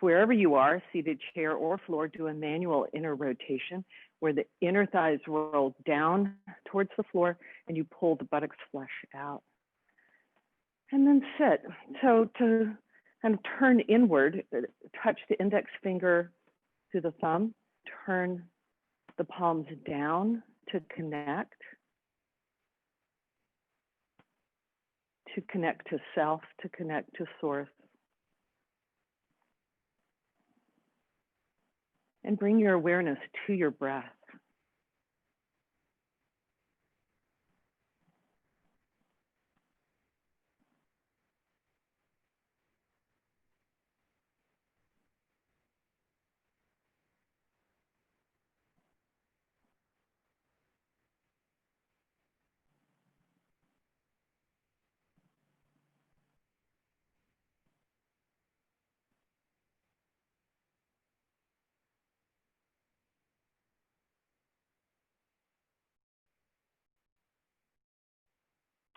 wherever you are, seated chair or floor, do a manual inner rotation where the inner thighs roll down towards the floor and you pull the buttocks flush out. And then sit. So to kind of turn inward, touch the index finger to the thumb, turn the palms down to connect to self, to connect to source. And bring your awareness to your breath.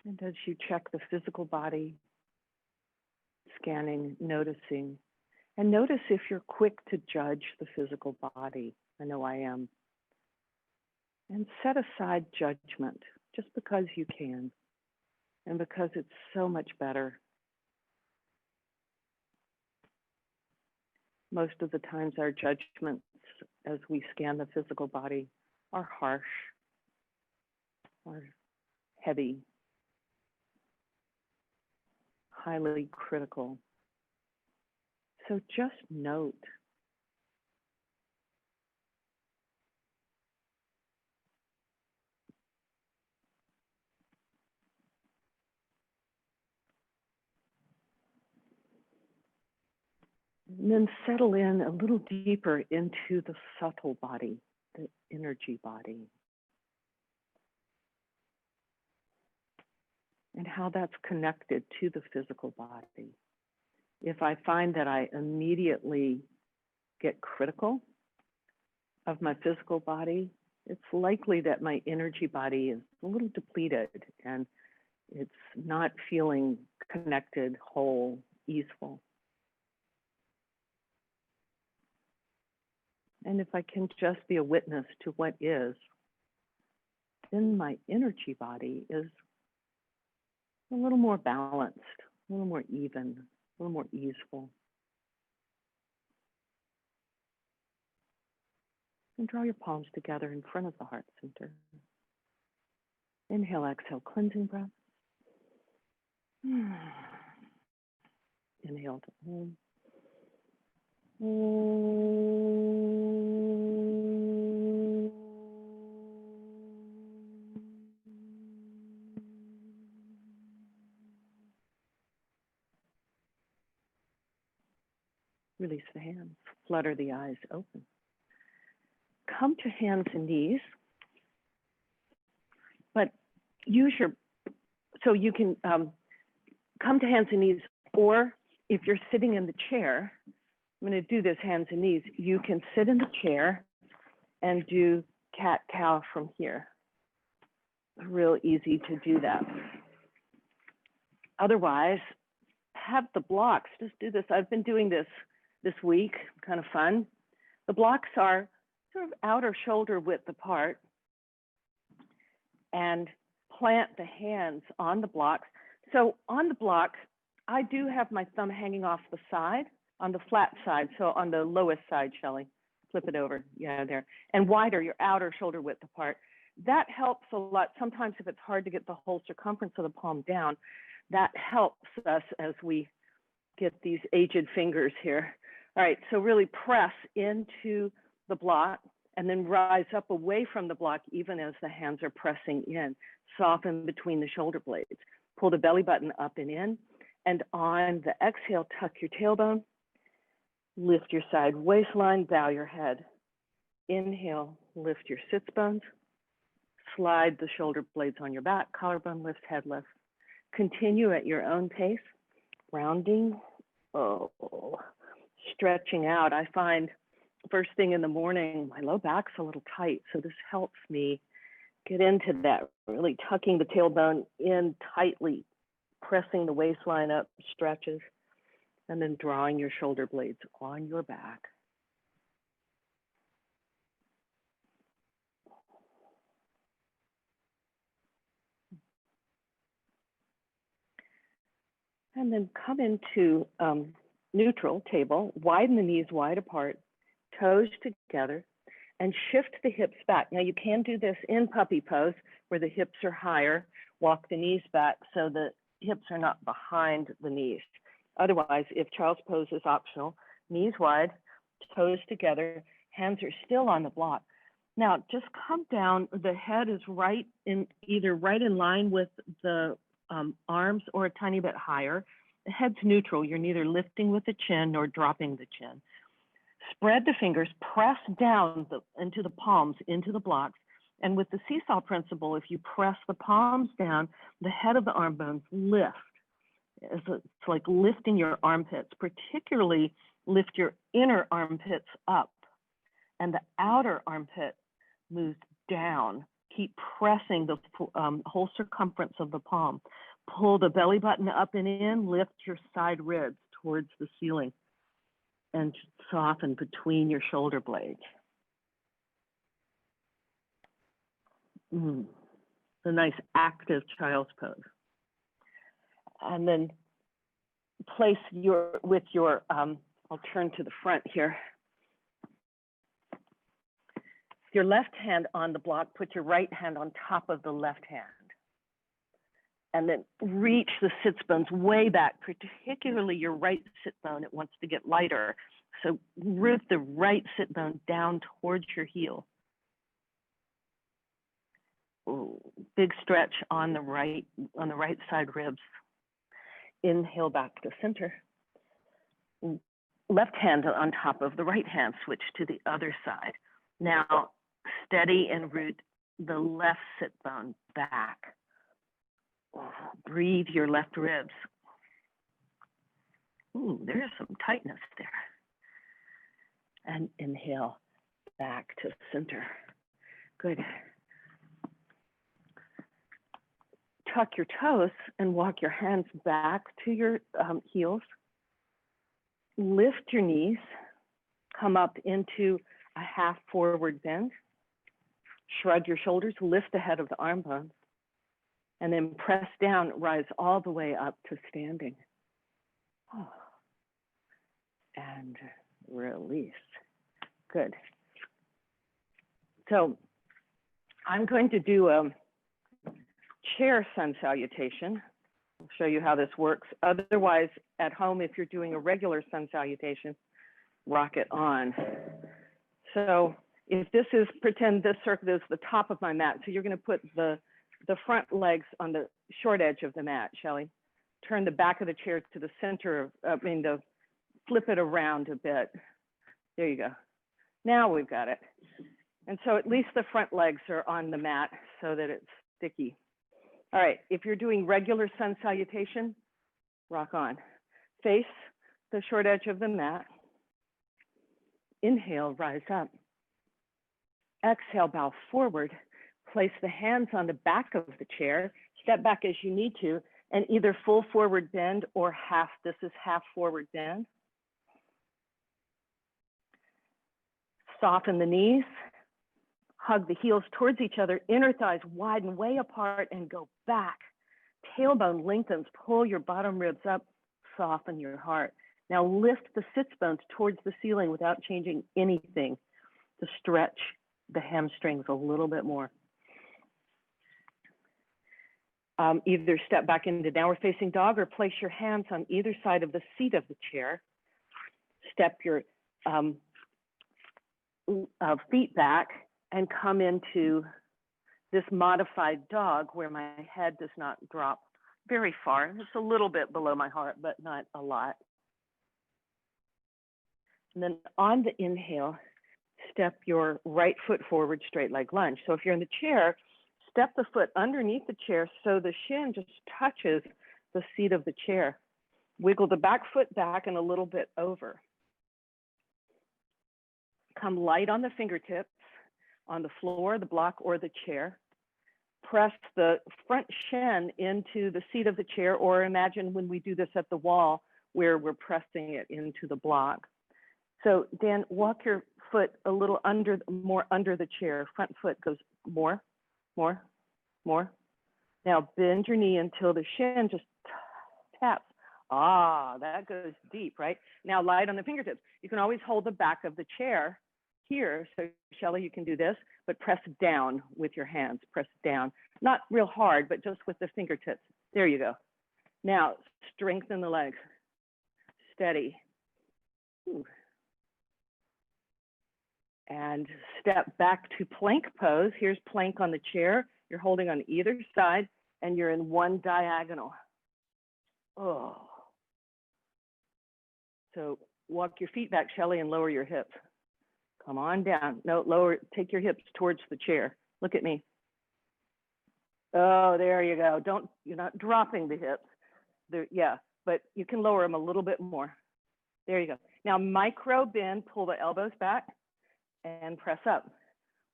And as you check the physical body, scanning, noticing, and notice if you're quick to judge the physical body. I know I am. And set aside judgment just because you can and because it's so much better. Most of the times our judgments as we scan the physical body are harsh, are heavy, highly critical. So just note. And then settle in a little deeper into the subtle body, the energy body, and how that's connected to the physical body. If I find that I immediately get critical of my physical body, it's likely that my energy body is a little depleted and it's not feeling connected, whole, easeful. And if I can just be a witness to what is, then my energy body is a little more balanced, a little more even, a little more easeful. And draw your palms together in front of the heart center. Inhale, exhale, cleansing breath. Inhale to Om. Release the hands, flutter the eyes open. Come to hands and knees, but use so you can come to hands and knees, or if you're sitting in the chair, I'm going to do this hands and knees. You can sit in the chair and do cat-cow from here. Real easy to do that. Otherwise, have the blocks. Just do this. I've been doing this week, kind of fun. The blocks are sort of outer shoulder width apart, and plant the hands on the blocks. So on the block, I do have my thumb hanging off the side, on the flat side, so on the lowest side, Shelley. Flip it over, yeah, there. And wider, your outer shoulder width apart. That helps a lot. Sometimes if it's hard to get the whole circumference of the palm down, that helps us as we get these aged fingers here. All right, so really press into the block and then rise up away from the block even as the hands are pressing in. Soften between the shoulder blades. Pull the belly button up and in. And on the exhale, tuck your tailbone. Lift your side waistline, bow your head. Inhale, lift your sits bones. Slide the shoulder blades on your back, collarbone lift, head lift. Continue at your own pace, rounding, stretching out. I find first thing in the morning, my low back's a little tight, so this helps me get into that, really tucking the tailbone in tightly, pressing the waistline up, stretches. And then drawing your shoulder blades on your back. And then come into neutral table, widen the knees wide apart, toes together, and shift the hips back. Now you can do this in puppy pose where the hips are higher, walk the knees back so the hips are not behind the knees. Otherwise, if child's pose is optional, knees wide, toes together, hands are still on the block. Now just come down, the head is either right in line with the arms or a tiny bit higher. The head's neutral. You're neither lifting with the chin nor dropping the chin. Spread the fingers, press down into the palms, into the blocks. And with the seesaw principle, if you press the palms down, the head of the arm bones lift. It's like lifting your armpits, particularly lift your inner armpits up and the outer armpit moves down. Keep pressing the whole circumference of the palm. Pull the belly button up and in, lift your side ribs towards the ceiling and soften between your shoulder blades. The nice active child's pose. And then place your, I'll turn to the front here. Your left hand on the block, put your right hand on top of the left hand. And then reach the sits bones way back, particularly your right sit bone. It wants to get lighter. So root the right sit bone down towards your heel. Ooh, big stretch on the right side ribs. Inhale back to center. Left hand on top of the right hand, switch to the other side. Now steady and root the left sit bone back. Breathe your left ribs. Ooh, there's some tightness there. And inhale back to center. Good. Tuck your toes and walk your hands back to your heels. Lift your knees. Come up into a half forward bend. Shrug your shoulders, lift the head of the arm bones. And then press down, rise all the way up to standing. Oh. And release. Good. So I'm going to do a chair sun salutation. I'll show you how this works. Otherwise, at home, if you're doing a regular sun salutation, rock it on. So if this is, pretend this circle is the top of my mat. So you're going to put the front legs on the short edge of the mat, Shelley. Turn the back of the chair to the center of, flip it around a bit. There you go. Now we've got it. And so at least the front legs are on the mat so that it's sticky. All right, if you're doing regular sun salutation, rock on. Face the short edge of the mat. Inhale, rise up. Exhale, bow forward. Place the hands on the back of the chair. Step back as you need to, and either full forward bend or half. This is half forward bend. Soften the knees. Hug the heels towards each other. Inner thighs widen way apart and go back. Tailbone lengthens. Pull your bottom ribs up. Soften your heart. Now lift the sits bones towards the ceiling without changing anything to stretch the hamstrings a little bit more. Either step back into downward facing dog or place your hands on either side of the seat of the chair. Step your feet back and come into this modified dog where my head does not drop very far. It's a little bit below my heart, but not a lot. And then on the inhale, step your right foot forward, straight leg lunge. So if you're in the chair, step the foot underneath the chair so the shin just touches the seat of the chair. Wiggle the back foot back and a little bit over. Come light on the fingertips, on the floor, the block, or the chair. Press the front shin into the seat of the chair, or imagine when we do this at the wall, where we're pressing it into the block. So Dan, walk your foot a little under, more under the chair. Front foot goes more. Now bend your knee until the shin just taps. Ah, that goes deep, right? Now light on the fingertips. You can always hold the back of the chair here. So Shelly, you can do this, but press down with your hands, press down. Not real hard, but just with the fingertips. There you go. Now strengthen the legs, steady. Ooh. And step back to plank pose. Here's plank on the chair. You're holding on either side and you're in one diagonal. Oh. So walk your feet back, Shelly, and lower your hips. Come on down. No, lower, take your hips towards the chair. Look at me. Oh, there you go. You're not dropping the hips. Yeah, but you can lower them a little bit more. There you go. Now micro bend, pull the elbows back and press up.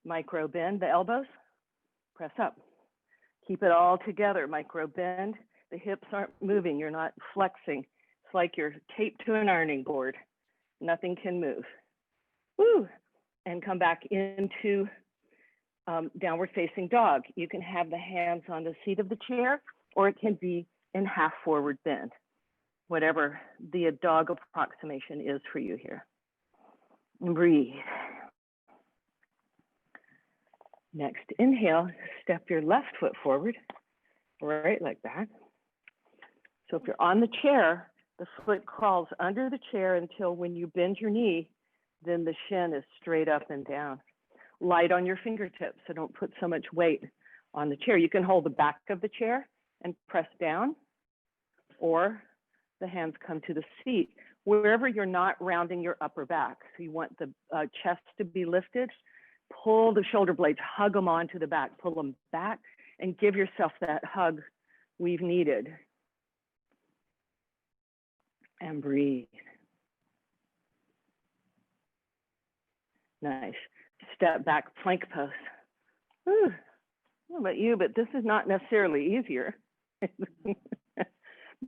Micro bend the elbows, press up. Keep it all together, micro bend. The hips aren't moving, you're not flexing. It's like you're taped to an ironing board. Nothing can move. Woo! And come back into downward facing dog. You can have the hands on the seat of the chair, or it can be in half forward bend, whatever the dog approximation is for you here. And breathe. Next, inhale, step your left foot forward, right like that. So if you're on the chair, the foot crawls under the chair until when you bend your knee, then the shin is straight up and down. Light on your fingertips, so don't put so much weight on the chair. You can hold the back of the chair and press down, or the hands come to the seat, wherever you're not rounding your upper back. So you want the chest to be lifted, pull the shoulder blades, hug them onto the back, pull them back, and give yourself that hug we've needed. And breathe. Nice. Step back, plank pose. Whew. I don't know about you, but this is not necessarily easier.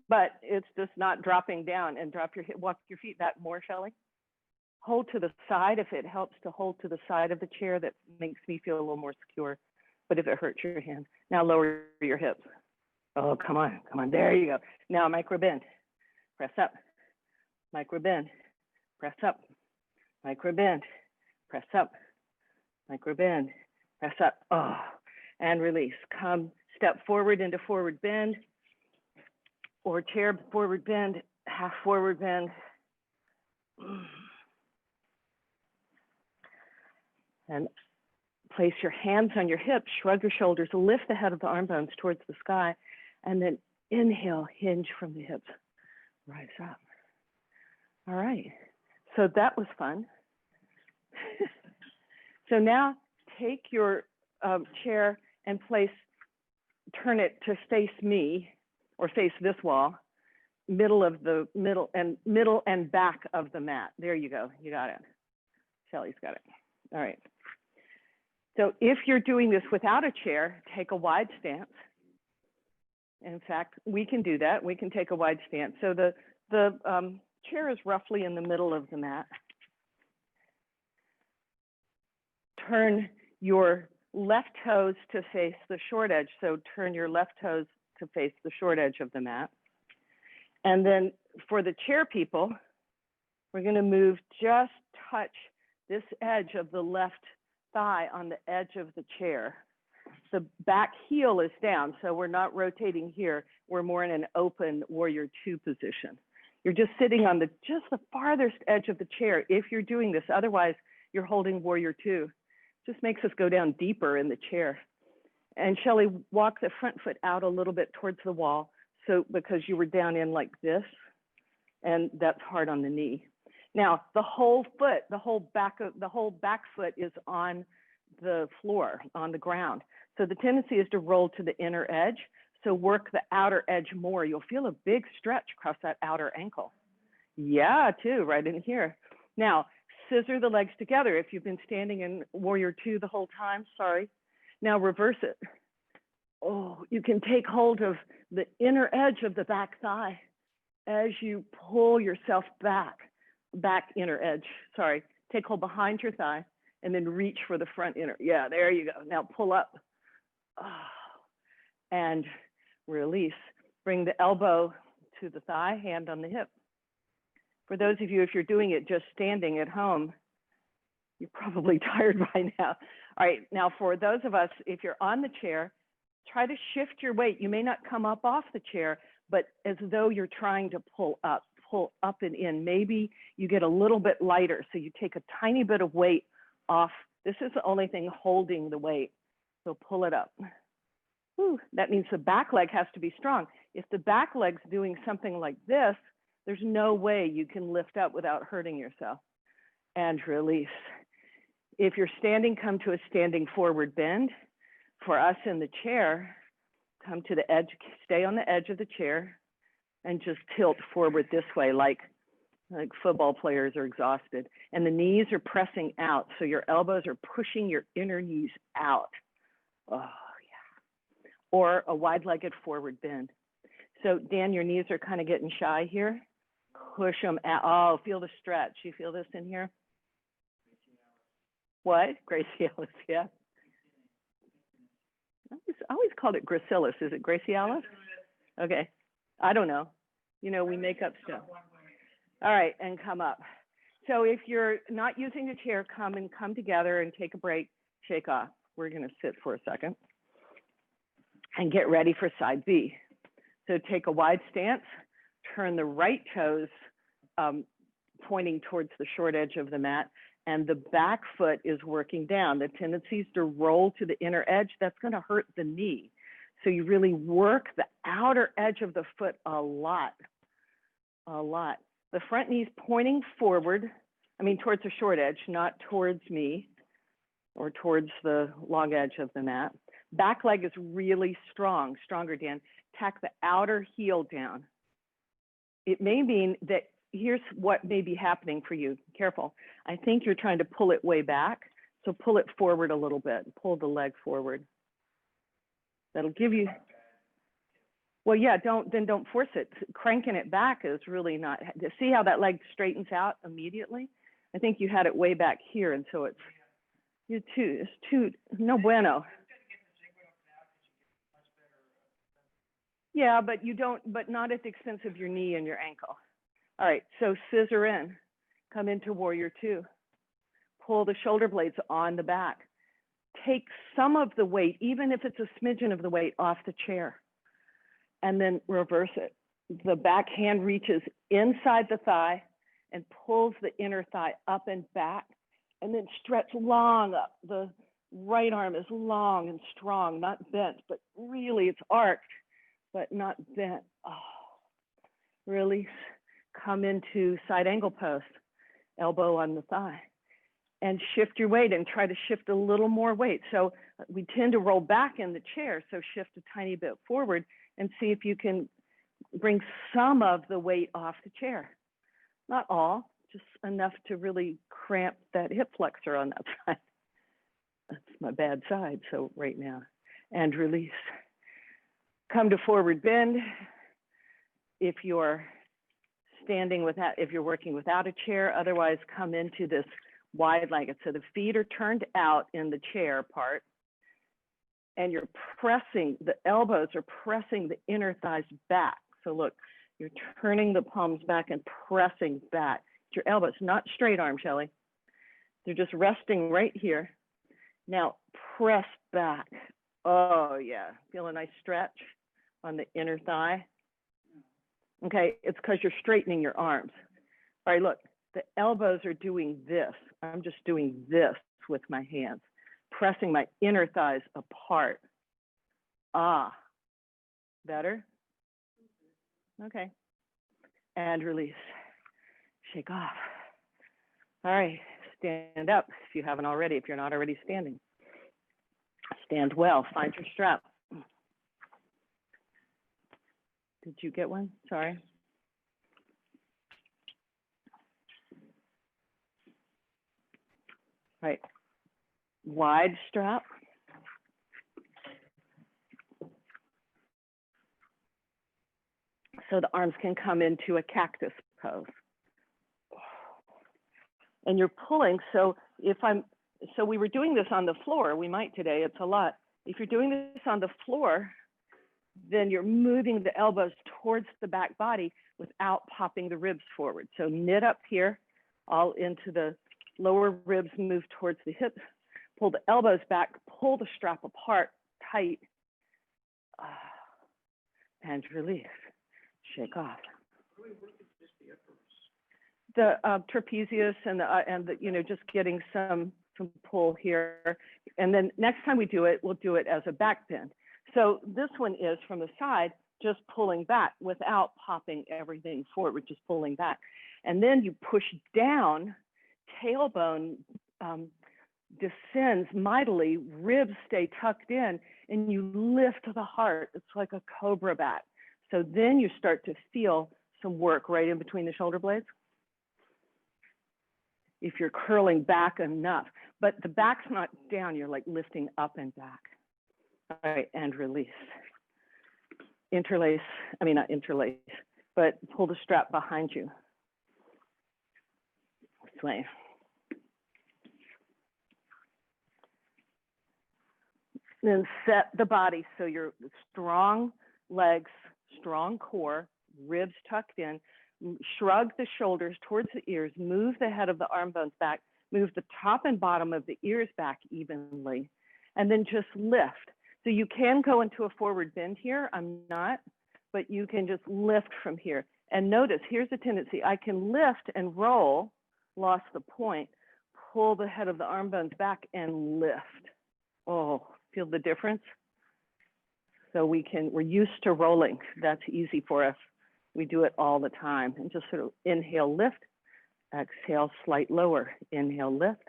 But it's just not dropping down, and walk your feet back more, Shelly. Hold to the side if it helps to hold to the side of the chair. That makes me feel a little more secure. But if it hurts your hand, now lower your hips. Oh, come on. There you go. Now micro bend. Press up. Micro bend. Press up. Micro bend. Press up. Micro bend. Press up. Oh, and release. Come step forward into forward bend, or chair forward bend, half forward bend. And place your hands on your hips, shrug your shoulders, lift the head of the arm bones towards the sky, and then inhale, hinge from the hips, rise up. All right, so that was fun. So now take your chair and turn it to face me, or face this wall, middle and back of the mat. There you go, you got it. Shelly's got it. All right. So if you're doing this without a chair, take a wide stance. In fact, we can do that. We can take a wide stance. So the chair is roughly in the middle of the mat. Turn your left toes to face the short edge. So turn your left toes to face the short edge of the mat. And then for the chair people, we're going to move, just touch this edge of the left thigh on the edge of the chair. The back heel is down, so we're not rotating here. We're more in an open warrior two position. You're just sitting on just the farthest edge of the chair if you're doing this. Otherwise, you're holding warrior two. Just makes us go down deeper in the chair. And Shelly, walk the front foot out a little bit towards the wall, so because you were down in like this, and that's hard on the knee. Now, the whole back foot is on the floor, on the ground. So the tendency is to roll to the inner edge. So work the outer edge more. You'll feel a big stretch across that outer ankle. Yeah, too, right in here. Now, scissor the legs together. If you've been standing in warrior two the whole time, sorry. Now reverse it. Oh, you can take hold of the inner edge of the back thigh as you pull yourself back inner edge, sorry, take hold behind your thigh and then reach for the front inner. Yeah, there you go. Now pull up and release. Bring the elbow to the thigh, hand on the hip. For those of you, if you're doing it just standing at home, you're probably tired by now. All right, now for those of us, if you're on the chair, try to shift your weight. You may not come up off the chair, but as though you're trying to pull up and in. Maybe you get a little bit lighter, so you take a tiny bit of weight off. This is the only thing holding the weight, so pull it up. Whew, that means the back leg has to be strong. If the back leg's doing something like this, there's no way you can lift up without hurting yourself. And release. If you're standing, come to a standing forward bend. For us in the chair, come to the edge, stay on the edge of the chair and just tilt forward this way like football players are exhausted. And the knees are pressing out, so your elbows are pushing your inner knees out. Oh, yeah. Or a wide-legged forward bend. So Dan, your knees are kind of getting shy here. Push them out. Oh, feel the stretch. You feel this in here? What? Gracie Ellis, yeah. I always called it Gracilis. Is it Gracie Ellis? Okay. I don't know. You know, we make up stuff. All right, and come up. So if you're not using the chair, come together and take a break, shake off. We're going to sit for a second and get ready for side B. So take a wide stance, turn the right toes pointing towards the short edge of the mat, and the back foot is working down. The tendency is to roll to the inner edge. That's going to hurt the knee. So you really work the outer edge of the foot a lot. The front knee's pointing forward, towards the short edge, not towards me or towards the long edge of the mat. Back leg is really strong, stronger, Dan. Tack the outer heel down. It may mean that here's what may be happening for you. Careful. I think you're trying to pull it way back. So pull it forward a little bit. Pull the leg forward. That'll give you, well, yeah, don't force it. Cranking it back is really not, see how that leg straightens out immediately? I think you had it way back here, and so it's too, no bueno. Yeah, but not at the expense of your knee and your ankle. All right, so scissor in, come into warrior two. Pull the shoulder blades on the back. Take some of the weight, even if it's a smidgen of the weight, off the chair, and then reverse it. The back hand reaches inside the thigh and pulls the inner thigh up and back, and then stretch long up. The right arm is long and strong, not bent, but really it's arched, but not bent. Oh. Release. Come into side angle post, elbow on the thigh, and shift your weight and try to shift a little more weight. So we tend to roll back in the chair, so shift a tiny bit forward and see if you can bring some of the weight off the chair. Not all, just enough to really cramp that hip flexor on that side. That's my bad side, so right now. And release. Come to forward bend. If you're standing without, if you're working without a chair, otherwise come into this wide-legged. So the feet are turned out in the chair part, and you're pressing, the elbows are pressing the inner thighs back. So look, you're turning the palms back and pressing back. Your elbows, not straight arm, Shelley. They're just resting right here. Now press back. Oh yeah, feel a nice stretch on the inner thigh. Okay, it's because you're straightening your arms. All right, look, the elbows are doing this. I'm just doing this with my hands, pressing my inner thighs apart. Ah, better? Okay, and release. Shake off. All right, stand up if you haven't already, if you're not already standing. Stand well, find your strap. Did you get one? Sorry. Right. Wide strap. So the arms can come into a cactus pose. And you're pulling, so we were doing this on the floor, we might today, it's a lot. If you're doing this on the floor, then you're moving the elbows towards the back body without popping the ribs forward. So knit up here, all into the lower ribs, move towards the hips, pull the elbows back, pull the strap apart, tight, and release, shake off. The trapezius and the, you know, just getting some pull here. And then next time we do it, we'll do it as a back bend. So this one is from the side, just pulling back without popping everything forward, just pulling back. And then you push down, tailbone descends mightily, ribs stay tucked in, and you lift the heart. It's like a cobra back. So then you start to feel some work right in between the shoulder blades. If you're curling back enough, but the back's not down, you're like lifting up and back. All right, and release. Interlace, I mean, not interlace, but pull the strap behind you. This way. Then set the body so you're strong legs, strong core, ribs tucked in. Shrug the shoulders towards the ears, move the head of the arm bones back, move the top and bottom of the ears back evenly, and then just lift. So you can go into a forward bend here, I'm not, but you can just lift from here. And notice, here's the tendency, I can lift and roll, lost the point, pull the head of the arm bones back and lift. Oh, feel the difference? So we're used to rolling, that's easy for us. We do it all the time. And just sort of inhale, lift, exhale, slight lower, inhale, lift,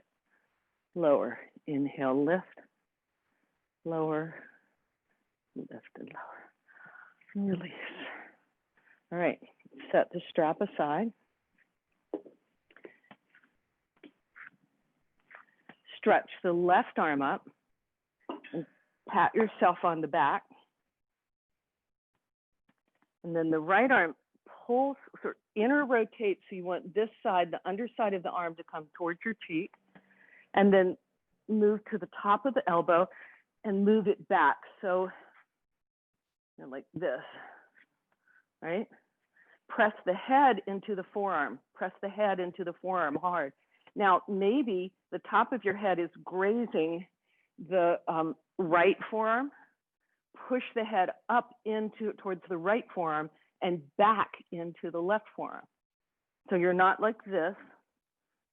lower, inhale, lift, lower, lift and lower, release. All right, set the strap aside. Stretch the left arm up and pat yourself on the back. And then the right arm pulls, sort of inner rotates. So you want this side, the underside of the arm to come towards your cheek. And then move to the top of the elbow and move it back. So you know, like this, right? Press the head into the forearm. Press the head into the forearm hard. Now, maybe the top of your head is grazing the right forearm. Push the head up towards the right forearm and back into the left forearm. So you're not like this,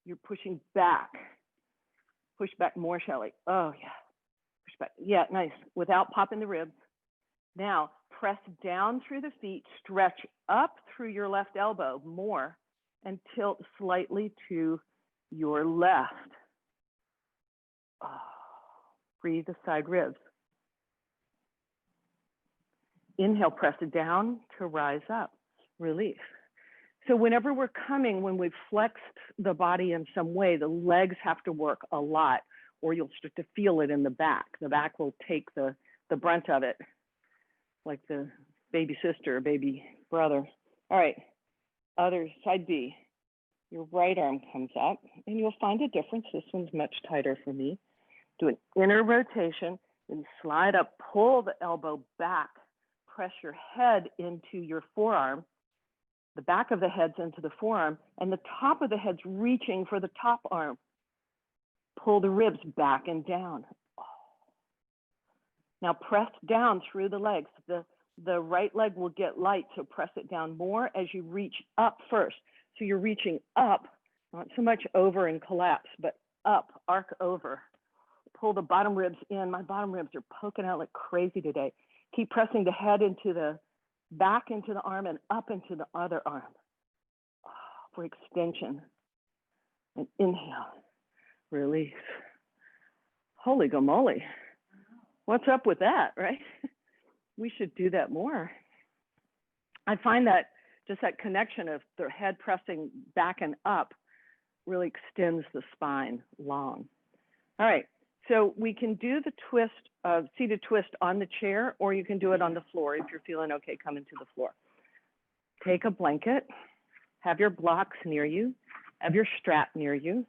you're pushing back. Push back more, Shelly. Oh yeah, push back. Yeah, nice, without popping the ribs. Now, press down through the feet, stretch up through your left elbow more and tilt slightly to your left. Oh, breathe the side ribs. Inhale, press it down to rise up, release. So whenever we're coming, when we've flexed the body in some way, the legs have to work a lot, or you'll start to feel it in the back. The back will take the brunt of it, like the baby sister or baby brother. All right, other side B. Your right arm comes up, and you'll find a difference. This one's much tighter for me. Do an inner rotation, then slide up, pull the elbow back. Press your head into your forearm, the back of the head's into the forearm, and the top of the head's reaching for the top arm. Pull the ribs back and down. Now press down through the legs. The right leg will get light, so press it down more as you reach up first. So you're reaching up, not so much over and collapse, but up, arc over. Pull the bottom ribs in. My bottom ribs are poking out like crazy today. Keep pressing the head into the back into the arm and up into the other arm for extension. And inhale, release. Holy gamoly. What's up with that, right? We should do that more. I find that just that connection of the head pressing back and up really extends the spine long. All right. So we can do the twist, seated twist on the chair, or you can do it on the floor if you're feeling okay coming to the floor. take a blanket, have your blocks near you, have your strap near you.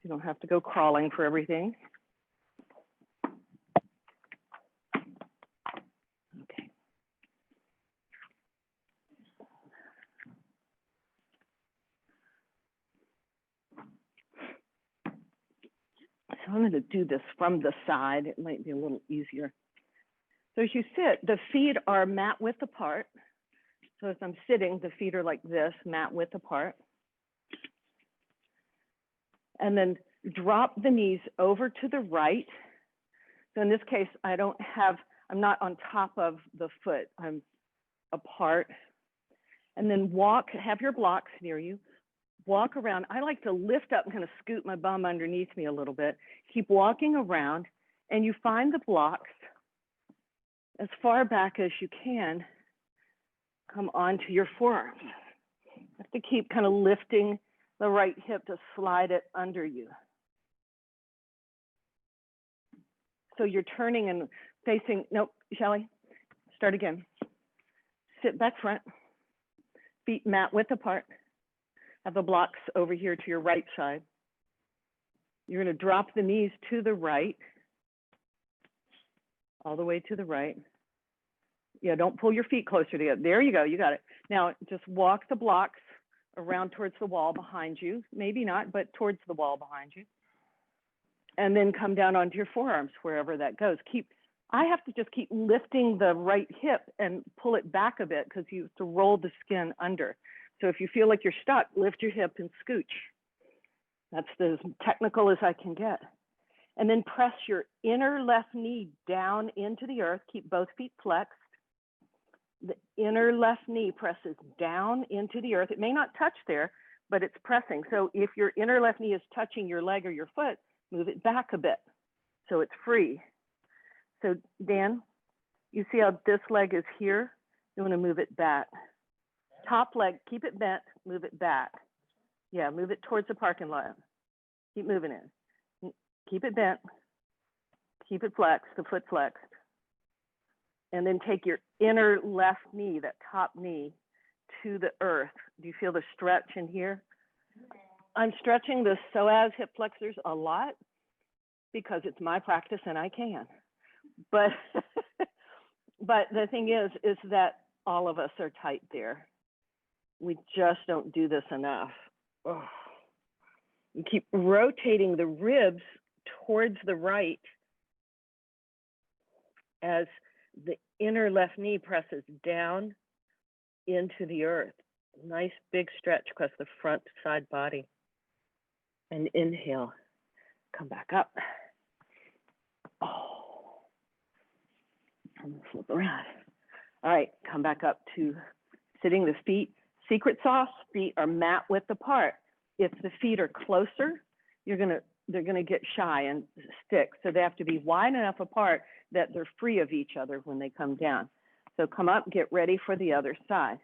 You don't have to go crawling for everything. Okay. So I'm going to do this from the side. It might be a little easier. So as you sit, the feet are mat width apart. So as I'm sitting, the feet are like this, mat width apart. And then drop the knees over to the right. So in this case, I'm not on top of the foot, I'm apart. And then have your blocks near you, walk around. I like to lift up and kind of scoot my bum underneath me a little bit. Keep walking around, and you find the blocks as far back as you can, come onto your forearms. You have to keep kind of lifting the right hip to slide it under you. So you're turning and facing, nope, Shelly, start again. Sit back front, feet mat width apart. Have the blocks over here to your right side. You're going to drop the knees to the right, all the way to the right. Yeah, don't pull your feet closer together. There you go, you got it. Now just walk the blocks around towards the wall behind you. Maybe not, but towards the wall behind you. And then come down onto your forearms, wherever that goes. I have to just keep lifting the right hip and pull it back a bit because you have to roll the skin under. So if you feel like you're stuck, lift your hip and scooch. That's as technical as I can get. And then press your inner left knee down into the earth. Keep both feet flexed. The inner left knee presses down into the earth. It may not touch there, but it's pressing. So if your inner left knee is touching your leg or your foot, move it back a bit so it's free. So Dan, you see how this leg is here? You want to move it back. Top leg, keep it bent, move it back. Yeah, move it towards the parking lot. Keep moving it. Keep it bent, keep it flexed, the foot flexed. And then take your inner left knee, that top knee, to the earth. Do you feel the stretch in here? I'm stretching the psoas hip flexors a lot because it's my practice and I can. But, but the thing is that all of us are tight there. We just don't do this enough. Oh. You keep rotating the ribs towards the right as the inner left knee presses down into the earth. Nice big stretch across the front side body. And inhale, come back up. Oh, I'm gonna flip around. All right, come back up to sitting the feet. Secret sauce, feet are mat width apart. If the feet are closer, they're gonna get shy and stick. So they have to be wide enough apart that they're free of each other when they come down. So come up, get ready for the other side.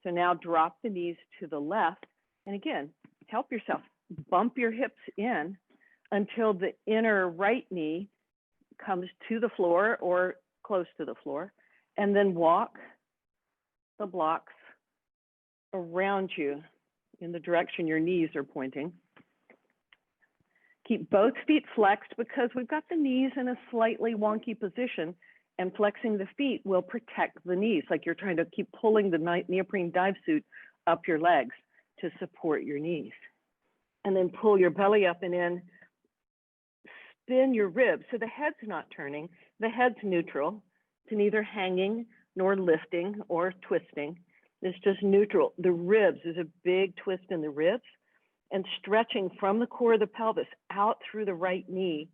So now drop the knees to the left. And again, help yourself, bump your hips in until the inner right knee comes to the floor or close to the floor. And then walk the blocks around you in the direction your knees are pointing. Keep both feet flexed because we've got the knees in a slightly wonky position, and flexing the feet will protect the knees, like you're trying to keep pulling the neoprene dive suit up your legs to support your knees. And then pull your belly up and in, spin your ribs. So the head's not turning, the head's neutral. It's neither hanging nor lifting or twisting. It's just neutral. The ribs, there's a big twist in the ribs, and stretching from the core of the pelvis out through the right knee,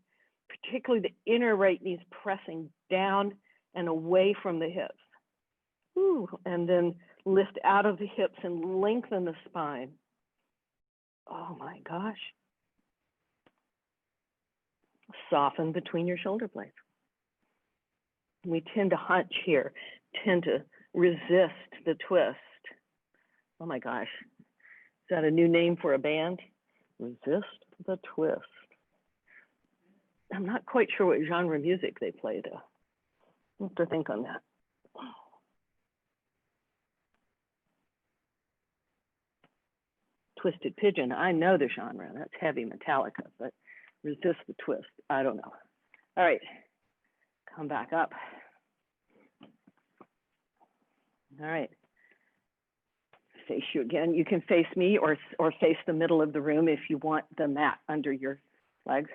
particularly the inner right knee is pressing down and away from the hips. Ooh, and then lift out of the hips and lengthen the spine. Oh my gosh. Soften between your shoulder blades. We tend to hunch here, tend to resist the twist. Oh my gosh. Is that a new name for a band? Resist the twist. I'm not quite sure what genre music they play though. I'll have to think on that. Twisted Pigeon. I know the genre. That's heavy Metallica, but Resist the Twist. I don't know. All right, come back up. All right. Face you again. You can face me or face the middle of the room if you want the mat under your legs.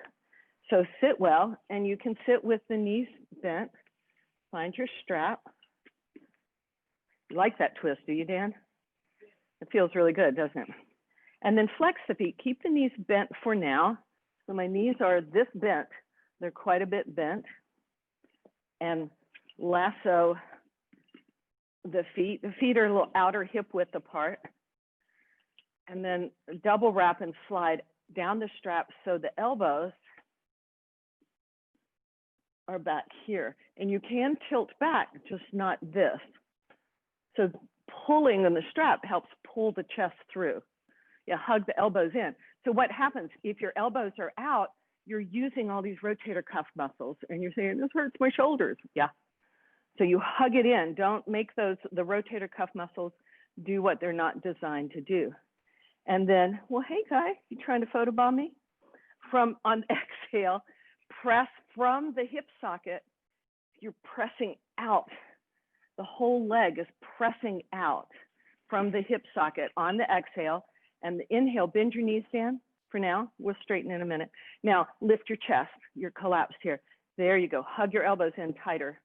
So sit well, and you can sit with the knees bent. Find your strap. You like that twist, do you, Dan? It feels really good, doesn't it? And then flex the feet. Keep the knees bent for now. So my knees are this bent. They're quite a bit bent. And lasso the feet. The feet are a little outer hip width apart. And then double wrap and slide down the strap so the elbows are back here. And you can tilt back, just not this. So pulling on the strap helps pull the chest through. Yeah, hug the elbows in. So what happens if your elbows are out, you're using all these rotator cuff muscles and you're saying, this hurts my shoulders. Yeah. So you hug it in. Don't make the rotator cuff muscles do what they're not designed to do. And then, well, hey, Guy, you trying to photobomb me? On exhale, press from the hip socket. You're pressing out. The whole leg is pressing out from the hip socket on the exhale. And the inhale, bend your knees down for now. We'll straighten in a minute. Now, lift your chest. You're collapsed here. There you go. Hug your elbows in tighter.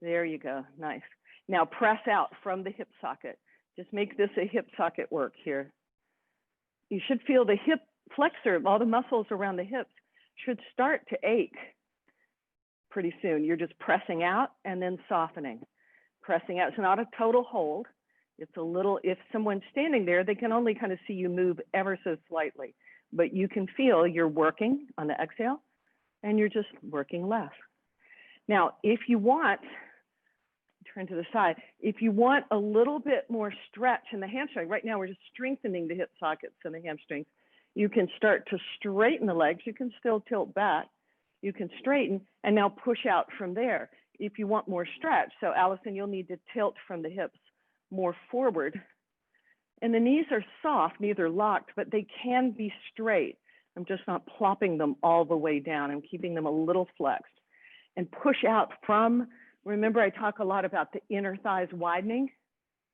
There you go. Nice. Now press out from the hip socket. Just make this a hip socket work here. You should feel the hip flexor, all the muscles around the hips should start to ache pretty soon. You're just pressing out and then softening. Pressing out. It's not a total hold. It's a little, if someone's standing there, they can only kind of see you move ever so slightly, but you can feel you're working on the exhale and you're just working less. Now, if you want, turn to the side, if you want a little bit more stretch in the hamstring, right now we're just strengthening the hip sockets and the hamstrings. You can start to straighten the legs. You can still tilt back. You can straighten and now push out from there if you want more stretch. So Allison, you'll need to tilt from the hips more forward. And the knees are soft, neither locked, but they can be straight. I'm just not plopping them all the way down. I'm keeping them a little flexed. And push out from, remember I talk a lot about the inner thighs widening.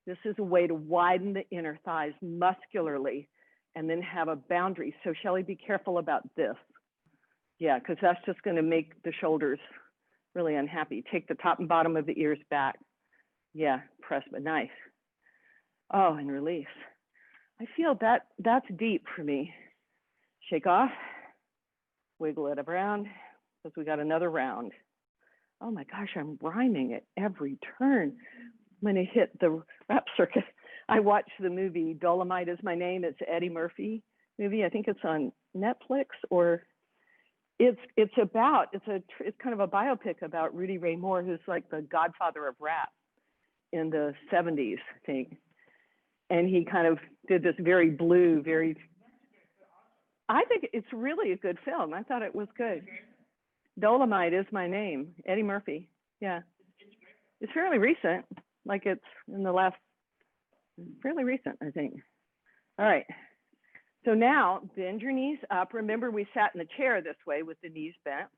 This is a way to widen the inner thighs muscularly and then have a boundary. So Shelly, be careful about this. Yeah, because that's just going to make the shoulders really unhappy. Take the top and bottom of the ears back. Yeah, press, but nice. Oh, and release. I feel that's deep for me. Shake off, wiggle it around, because we got another round. Oh my gosh, I'm rhyming at every turn. When I hit the rap circuit, I watched the movie Dolomite Is My Name. It's Eddie Murphy movie. I think it's on Netflix, or it's kind of a biopic about Rudy Ray Moore, who's like the godfather of rap in the 70s, I think. And he kind of did this very blue, I think it's really a good film. I thought it was good. Dolomite Is My Name, Eddie Murphy. Yeah. It's fairly recent, like it's in the last, fairly recent, I think. All right. So now bend your knees up. Remember, we sat in the chair this way with the knees bent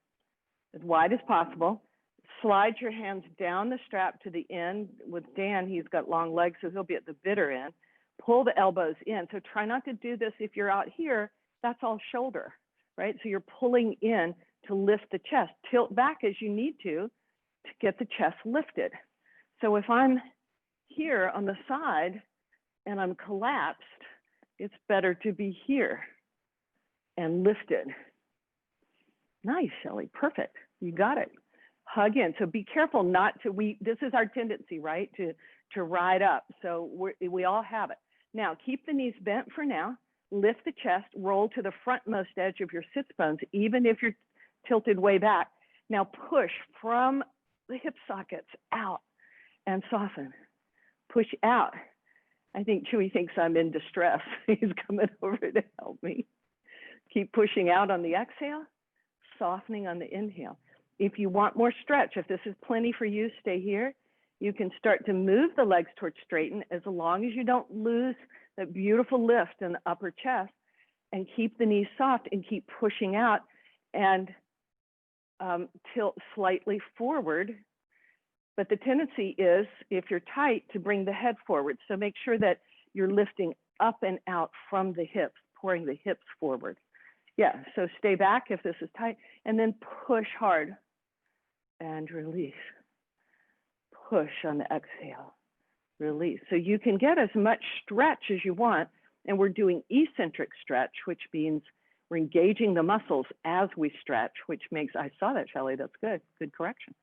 as wide as possible. Slide your hands down the strap to the end. With Dan, he's got long legs, so he'll be at the bitter end. Pull the elbows in. So try not to do this if you're out here. That's all shoulder, right? So you're pulling in to lift the chest. Tilt back as you need to get the chest lifted. So if I'm here on the side and I'm collapsed, it's better to be here and lifted. Nice, Shelly, perfect. You got it. Hug in. So be careful not to, this is our tendency, right? To ride up. So we all have it. Now keep the knees bent for now. Lift the chest, roll to the frontmost edge of your sits bones, even if you're tilted way back. Now push from the hip sockets out and soften. Push out. I think Chewy thinks I'm in distress. He's coming over to help me. Keep pushing out on the exhale, softening on the inhale. If you want more stretch, if this is plenty for you, stay here. You can start to move the legs towards straighten as long as you don't lose that beautiful lift in the upper chest, and keep the knees soft and keep pushing out, and tilt slightly forward. But the tendency is, if you're tight, to bring the head forward. So make sure that you're lifting up and out from the hips, pouring the hips forward. Yeah, so stay back if this is tight, and then push hard and release. Push on the exhale, release. So you can get as much stretch as you want, and we're doing eccentric stretch, which means we're engaging the muscles as we stretch, which makes, I saw that, Shelley, that's good, good correction.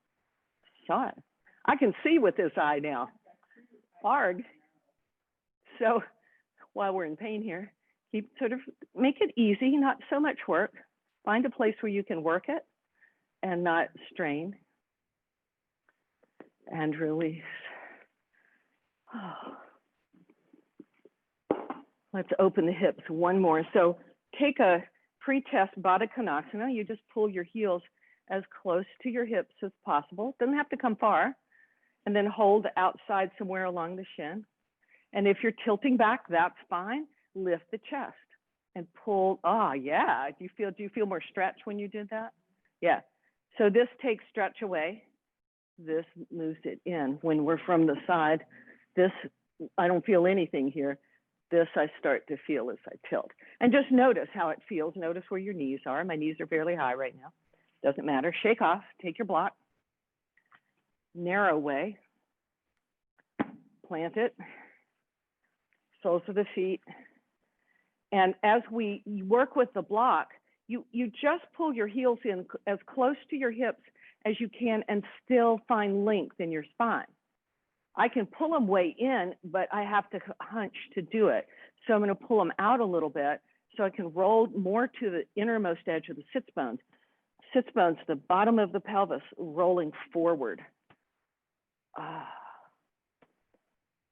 Saw it. I can see with this eye now. Arg. So while we're in pain here, keep sort of, make it easy, not so much work. Find a place where you can work it and not strain. And release. Oh. Let's open the hips one more. So take a pre-test Baddha Konasana. You just pull your heels as close to your hips as possible. Doesn't have to come far. And then hold outside somewhere along the shin. And if you're tilting back, that's fine. Lift the chest and pull. Ah, yeah. Do you feel more stretch when you did that? Yeah. So this takes stretch away. This moves it in. When we're from the side, this, I don't feel anything here. This I start to feel as I tilt. And just notice how it feels. Notice where your knees are. My knees are fairly high right now. Doesn't matter. Shake off. Take your block. Narrow way. Plant it. Soles of the feet. And as we work with the block, you just pull your heels in as close to your hips as you can and still find length in your spine. I can pull them way in, but I have to hunch to do it. So I'm going to pull them out a little bit so I can roll more to the innermost edge of the sits bones. Sits bones, the bottom of the pelvis, rolling forward.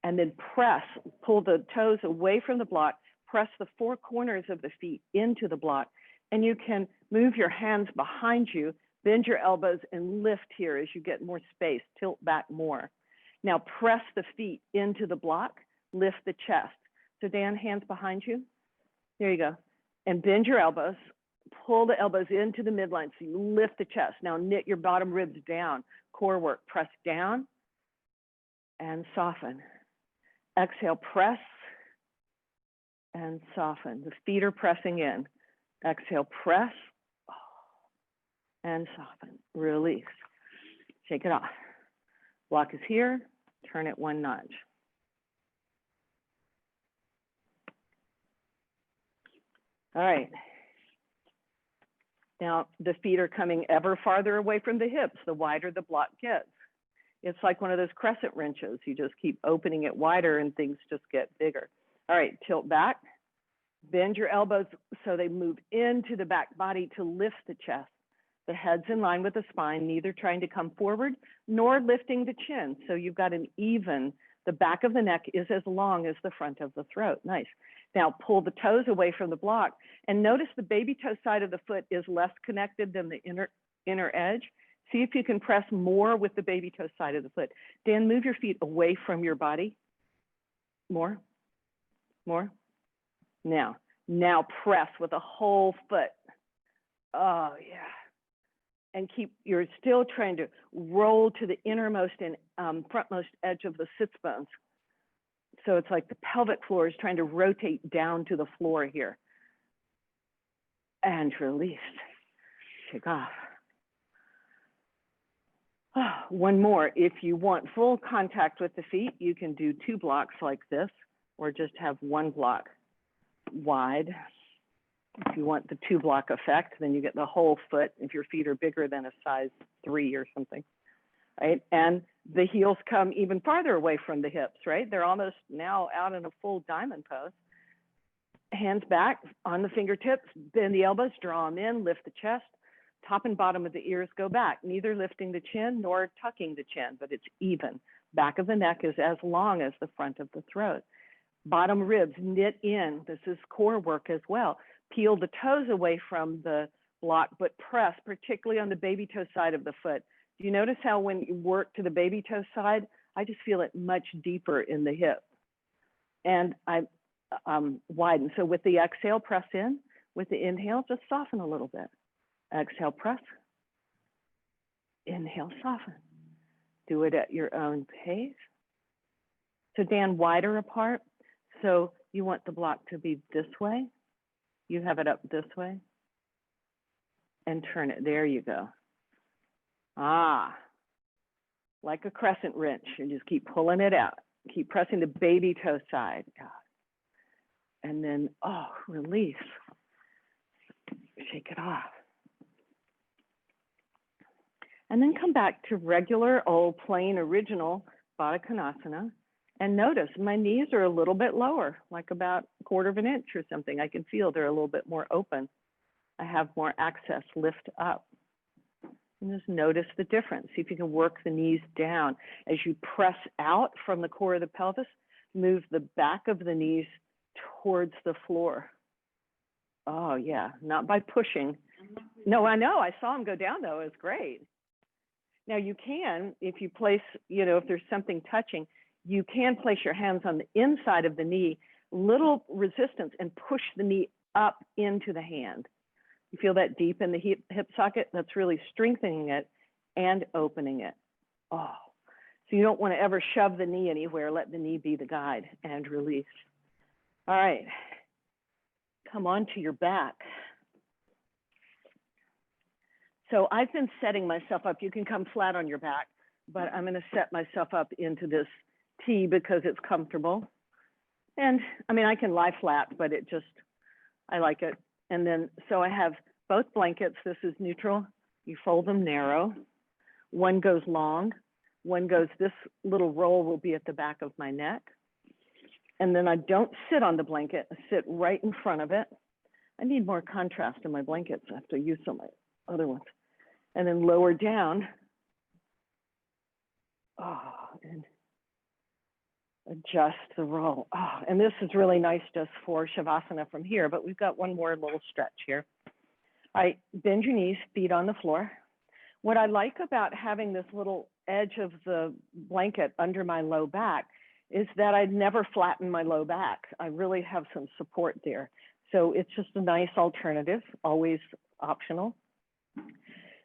And then press, pull the toes away from the block, press the four corners of the feet into the block, and you can move your hands behind you, bend your elbows and lift here as you get more space, tilt back more. Now press the feet into the block, lift the chest. So Dan, hands behind you. There you go. And bend your elbows, pull the elbows into the midline so you lift the chest. Now knit your bottom ribs down, core work, press down and soften. Exhale, press and soften. The feet are pressing in. Exhale, press and soften. Release. Shake it off. Block is here. Turn it one notch. All right. Now the feet are coming ever farther away from the hips, the wider the block gets. It's like one of those crescent wrenches. You just keep opening it wider and things just get bigger. All right, tilt back. Bend your elbows so they move into the back body to lift the chest. The head's in line with the spine, neither trying to come forward nor lifting the chin. So you've got an even, the back of the neck is as long as the front of the throat. Nice. Now pull the toes away from the block and notice the baby toe side of the foot is less connected than the inner edge. See if you can press more with the baby toe side of the foot. Dan, move your feet away from your body. More, more. Now press with the whole foot. Oh yeah. And keep, you're still trying to roll to the innermost and frontmost edge of the sits bones. So it's like the pelvic floor is trying to rotate down to the floor here. And release. Shake off. One more. If you want full contact with the feet, you can do two blocks like this, or just have one block wide. If you want the two block effect, then you get the whole foot if your feet are bigger than a size 3 or something, right? And the heels come even farther away from the hips, right? They're almost now out in a full diamond pose. Hands back on the fingertips, bend the elbows, draw them in, lift the chest. Top and bottom of the ears go back, neither lifting the chin nor tucking the chin, but it's even. Back of the neck is as long as the front of the throat. Bottom ribs knit in. This is core work as well. Peel the toes away from the block, but press, particularly on the baby toe side of the foot. Do you notice how when you work to the baby toe side, I just feel it much deeper in the hip. And widen. So with the exhale, press in. With the inhale, just soften a little bit. Exhale, press. Inhale, soften. Do it at your own pace. So Dan, wider apart. So you want the block to be this way. You have it up this way. And turn it. There you go. Ah, like a crescent wrench. And just keep pulling it out. Keep pressing the baby toe side. And then, oh, release. Shake it off. And then come back to regular old plain original Baddha Konasana. And notice my knees are a little bit lower, like about 1/4 of an inch or something. I can feel they're a little bit more open. I have more access, lift up. And just notice the difference. See if you can work the knees down. As you press out from the core of the pelvis, move the back of the knees towards the floor. Oh yeah, not by pushing. No, I know, I saw him go down though, it was great. Now you can, if you place, if there's something touching, you can place your hands on the inside of the knee, little resistance, and push the knee up into the hand. You feel that deep in the hip socket? That's really strengthening it and opening it. Oh, so you don't want to ever shove the knee anywhere. Let the knee be the guide and release. All right, come on to your back. So I've been setting myself up. You can come flat on your back, but I'm going to set myself up into this T because it's comfortable. And I mean, I can lie flat, but I like it. And then, so I have both blankets. This is neutral. You fold them narrow. One goes long. One goes, this little roll will be at the back of my neck. And then I don't sit on the blanket. I sit right in front of it. I need more contrast in my blankets. I have to use some of my other ones. And then lower down. Oh, and adjust the roll. Oh, and this is really nice just for Shavasana from here, but we've got one more little stretch here. All right, bend your knees, feet on the floor. What I like about having this little edge of the blanket under my low back is that I'd never flatten my low back. I really have some support there. So it's just a nice alternative, always optional.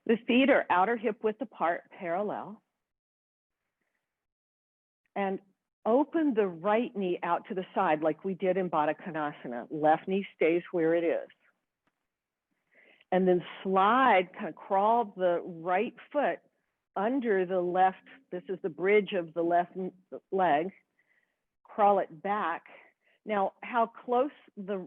The feet are outer hip width apart, parallel. And open the right knee out to the side like we did in Baddha Konasana. Left knee stays where it is. And then slide, kind of crawl the right foot under the left, this is the bridge of the left leg, crawl it back. Now, how close the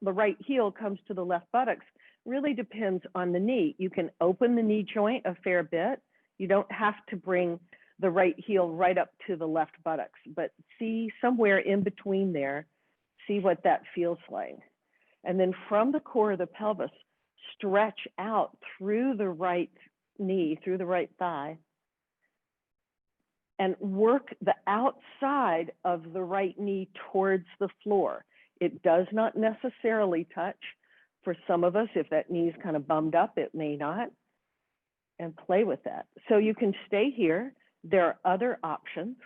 right heel comes to the left buttocks really depends on the knee. You can open the knee joint a fair bit. You don't have to bring the right heel right up to the left buttocks, but see somewhere in between there, see what that feels like. And then from the core of the pelvis, stretch out through the right knee, through the right thigh, and work the outside of the right knee towards the floor. It does not necessarily touch. For some of us, if that knee's kind of bummed up, it may not, and play with that. So you can stay here. There are other options.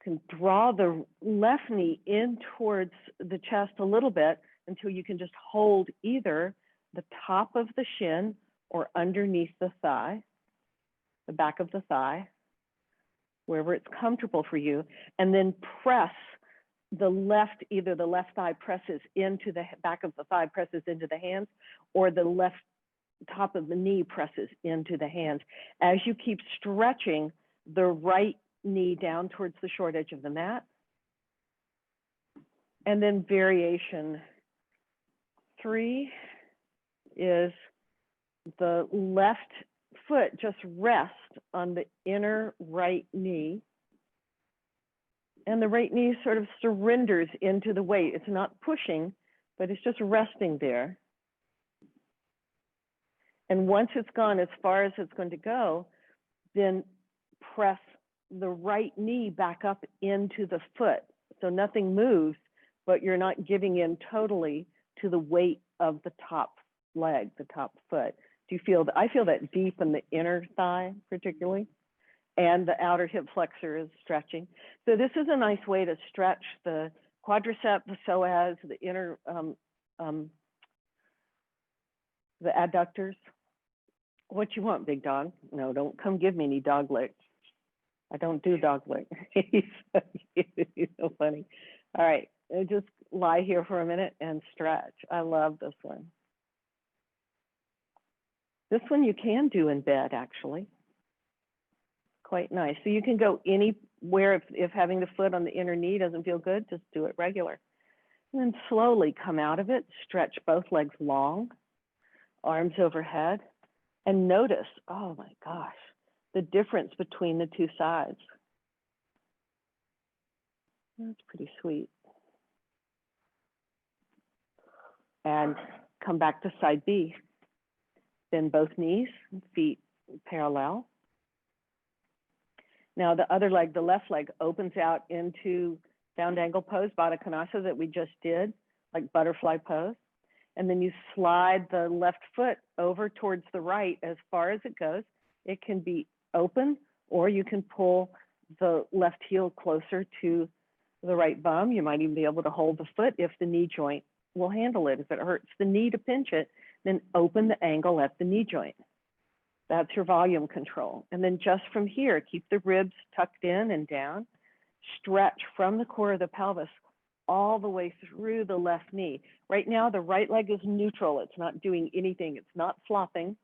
You can draw the left knee in towards the chest a little bit until you can just hold either the top of the shin or underneath the thigh, the back of the thigh, wherever it's comfortable for you, and then press the left, either the left thigh presses into the back of the thigh, presses into the hands, or the left top of the knee presses into the hands. As you keep stretching the right knee down towards the short edge of the mat. And then variation 3 is the left foot just rest on the inner right knee. And the right knee sort of surrenders into the weight. It's not pushing, but it's just resting there. And once it's gone as far as it's going to go, then press the right knee back up into the foot. So nothing moves, but you're not giving in totally to the weight of the top leg, the top foot. Do you feel that? I feel that deep in the inner thigh particularly, and the outer hip flexor is stretching. So this is a nice way to stretch the quadricep, the psoas, the inner, the adductors. What you want, big dog? No, don't come give me any dog lick. I don't do dog lick. He's so funny. All right, just lie here for a minute and stretch. I love this one. This one you can do in bed, actually. Quite nice. So you can go anywhere if having the foot on the inner knee doesn't feel good, just do it regular. And then slowly come out of it, stretch both legs long, arms overhead, and notice, oh my gosh, the difference between the two sides. That's pretty sweet. And come back to side B. Bend both knees, feet parallel. Now the other leg, the left leg, opens out into down angle pose, Baddha Konasana, that we just did, like butterfly pose. And then you slide the left foot over towards the right as far as it goes. It can be open, or you can pull the left heel closer to the right bum. You might even be able to hold the foot if the knee joint will handle it. If it hurts the knee to pinch it, then open the angle at the knee joint. That's your volume control. And then just from here, keep the ribs tucked in and down. Stretch from the core of the pelvis all the way through the left knee. Right now, the right leg is neutral. It's not doing anything. It's not flopping,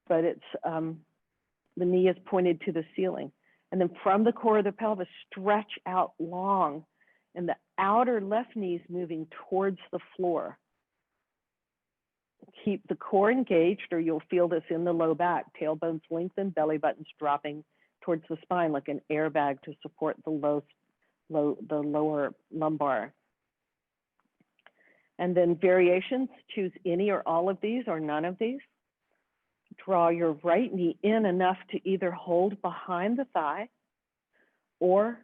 but it's the knee is pointed to the ceiling. And then from the core of the pelvis, stretch out long. And the outer left knee is moving towards the floor. Keep the core engaged, or you'll feel this in the low back. Tailbones lengthen, belly buttons dropping towards the spine like an airbag to support the lower lumbar. And then variations, choose any or all of these or none of these. Draw your right knee in enough to either hold behind the thigh or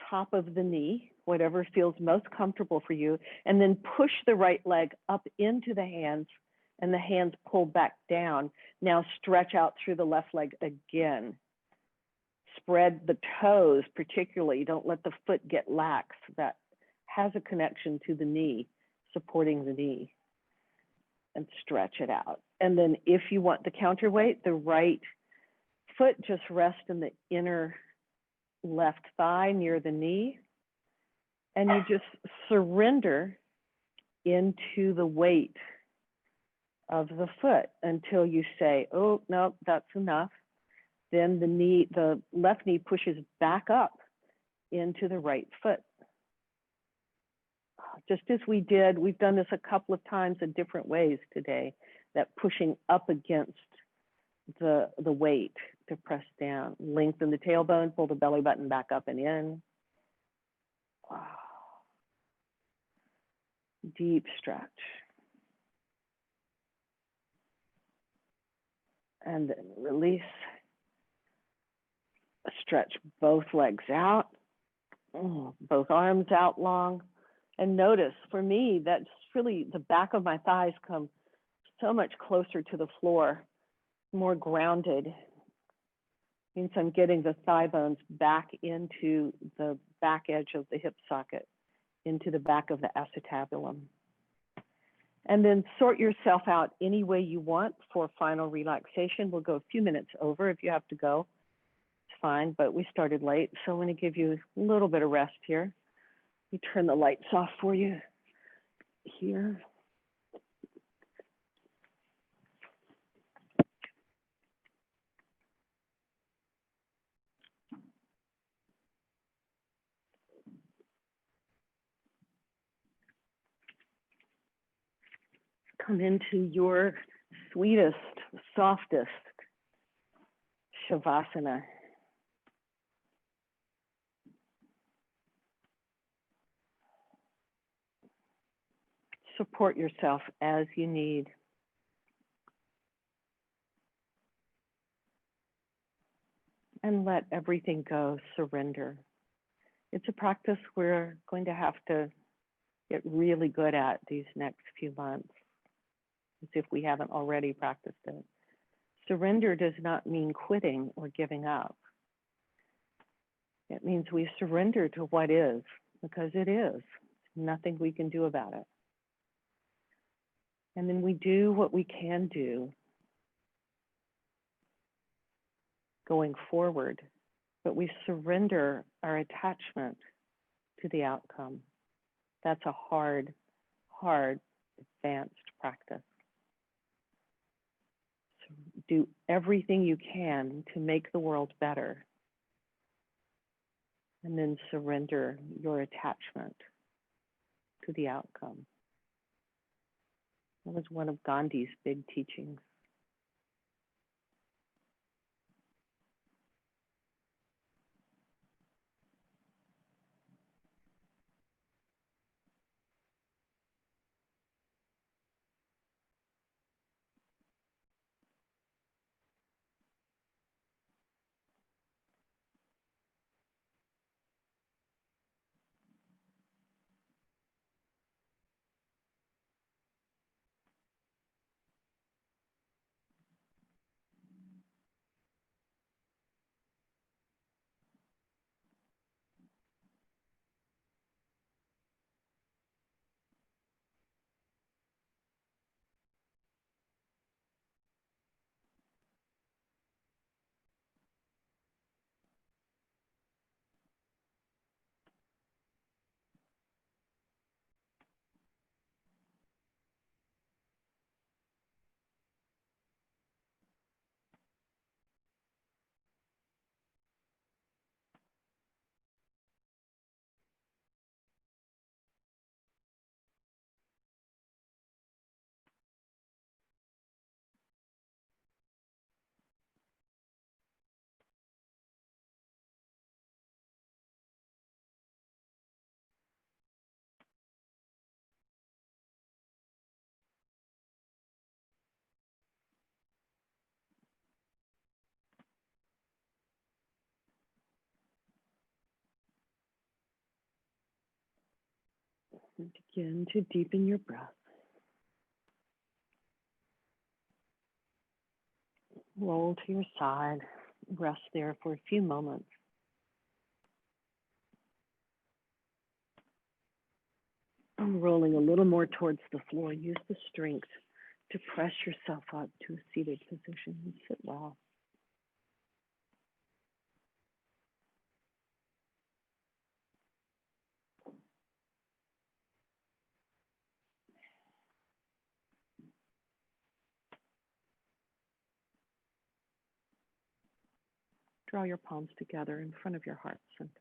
top of the knee, whatever feels most comfortable for you, and then push the right leg up into the hands and the hands pull back down. Now stretch out through the left leg again. Spread the toes particularly. Don't let the foot get lax. That has a connection to the knee, supporting the knee, and stretch it out. And then if you want the counterweight, the right foot just rest in the inner left thigh near the knee, and you just surrender into the weight of the foot until you say, oh, no, that's enough. Then the left knee pushes back up into the right foot. Just as we've done this a couple of times in different ways today, that pushing up against the weight to press down. Lengthen the tailbone, pull the belly button back up and in. Wow. Deep stretch. And then release. Stretch both legs out, both arms out long. And notice, for me, that's really the back of my thighs come so much closer to the floor, more grounded. Means I'm getting the thigh bones back into the back edge of the hip socket, into the back of the acetabulum. And then sort yourself out any way you want for final relaxation. We'll go a few minutes over if you have to go. It's fine, but we started late, so I'm going to give you a little bit of rest here. Let me turn the lights off for you here. Come into your sweetest, softest Shavasana. Support yourself as you need. And let everything go, surrender. It's a practice we're going to have to get really good at these next few months, as if we haven't already practiced it. Surrender does not mean quitting or giving up. It means we surrender to what is because it is. Nothing we can do about it. And then we do what we can do going forward, but we surrender our attachment to the outcome. That's a hard, advanced practice. So do everything you can to make the world better, and then surrender your attachment to the outcome. That was one of Gandhi's big teachings. And begin to deepen your breath. Roll to your side, rest there for a few moments. And rolling a little more towards the floor, use the strength to press yourself up to a seated position and sit well. Draw your palms together in front of your heart center.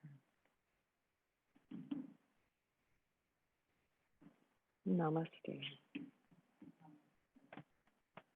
Namaste.